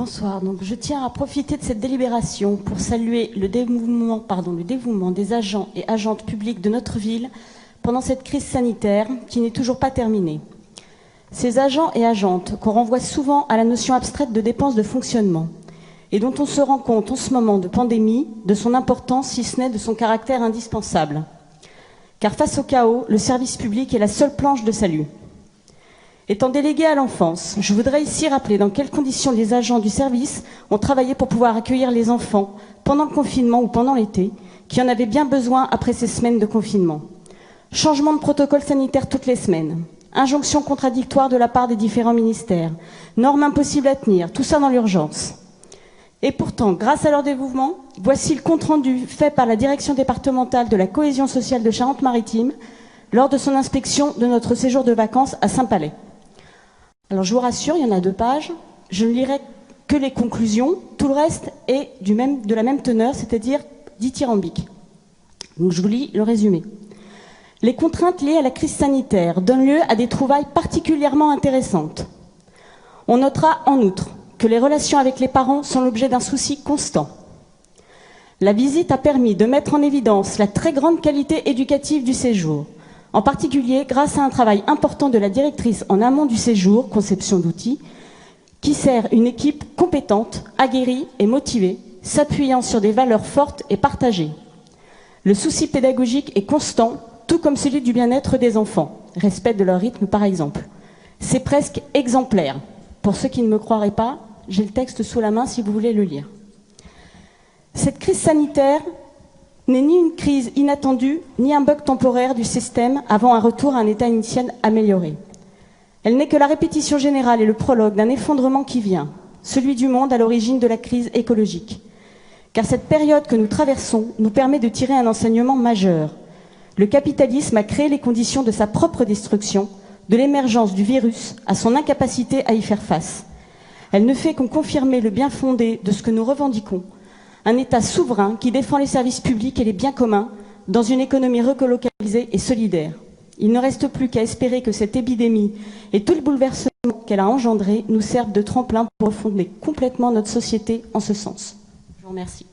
Bonsoir. Donc, je tiens à profiter de cette délibération pour saluer le dévouement des agents et agentes publics de notre ville pendant cette crise sanitaire qui n'est toujours pas terminée. Ces agents et agentes qu'on renvoie souvent à la notion abstraite de dépenses de fonctionnement et dont on se rend compte en ce moment de pandémie de son importance, si ce n'est de son caractère indispensable. Car face au chaos, le service public est la seule planche de salut. Étant déléguée à l'enfance, je voudrais ici rappeler dans quelles conditions les agents du service ont travaillé pour pouvoir accueillir les enfants pendant le confinement ou pendant l'été, qui en avaient bien besoin après ces semaines de confinement. Changement de protocole sanitaire toutes les semaines, injonctions contradictoires de la part des différents ministères, normes impossibles à tenir, tout ça dans l'urgence. Et pourtant, grâce à leur dévouement, voici le compte-rendu fait par la direction départementale de la cohésion sociale de Charente-Maritime lors de son inspection de notre séjour de vacances à Saint-Palais. Alors je vous rassure, il y en a 2 pages, je ne lirai que les conclusions, tout le reste est de la même teneur, c'est-à-dire dithyrambique. Donc je vous lis le résumé. Les contraintes liées à la crise sanitaire donnent lieu à des trouvailles particulièrement intéressantes. On notera en outre que les relations avec les parents sont l'objet d'un souci constant. La visite a permis de mettre en évidence la très grande qualité éducative du séjour, en particulier grâce à un travail important de la directrice en amont du séjour, conception d'outils, qui sert une équipe compétente, aguerrie et motivée, s'appuyant sur des valeurs fortes et partagées. Le souci pédagogique est constant, tout comme celui du bien-être des enfants, respect de leur rythme par exemple. C'est presque exemplaire. Pour ceux qui ne me croiraient pas, j'ai le texte sous la main si vous voulez le lire. Cette crise sanitaire n'est ni une crise inattendue, ni un bug temporaire du système avant un retour à un état initial amélioré. Elle n'est que la répétition générale et le prologue d'un effondrement qui vient, celui du monde à l'origine de la crise écologique. Car cette période que nous traversons nous permet de tirer un enseignement majeur. Le capitalisme a créé les conditions de sa propre destruction, de l'émergence du virus à son incapacité à y faire face. Elle ne fait qu'en confirmer le bien fondé de ce que nous revendiquons, un État souverain qui défend les services publics et les biens communs dans une économie relocalisée et solidaire. Il ne reste plus qu'à espérer que cette épidémie et tout le bouleversement qu'elle a engendré nous servent de tremplin pour refonder complètement notre société en ce sens. Je vous remercie.